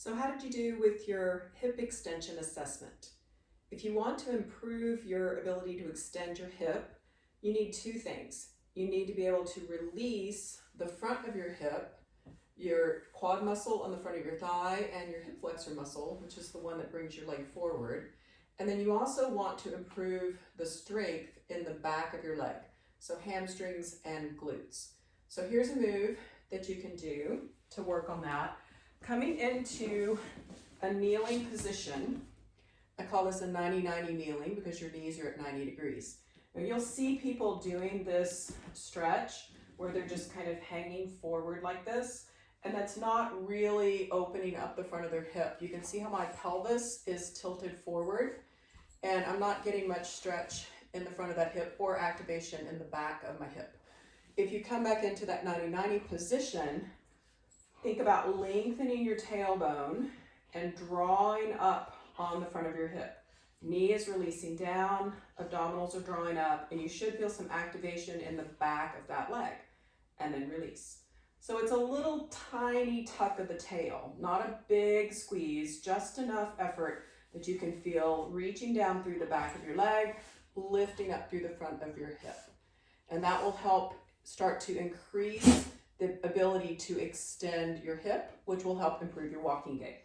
So how did you do with your hip extension assessment? If you want to improve your ability to extend your hip, you need two things. You need to be able to release the front of your hip, your quad muscle on the front of your thigh, and your hip flexor muscle, which is the one that brings your leg forward. And then you also want to improve the strength in the back of your leg, so hamstrings and glutes. So here's a move that you can do to work on that. Coming into a kneeling position, I call this a 90-90 kneeling because your knees are at 90 degrees. Now you'll see people doing this stretch where they're just kind of hanging forward like this, and that's not really opening up the front of their hip. You can see how my pelvis is tilted forward, and I'm not getting much stretch in the front of that hip or activation in the back of my hip. If you come back into that 90-90 position, think about lengthening your tailbone and drawing up on the front of your hip. Knee is releasing down, abdominals are drawing up, and you should feel some activation in the back of that leg, and then release. So it's a little tiny tuck of the tail, not a big squeeze, just enough effort that you can feel reaching down through the back of your leg, lifting up through the front of your hip. And that will help start to increase the ability to extend your hip, which will help improve your walking gait.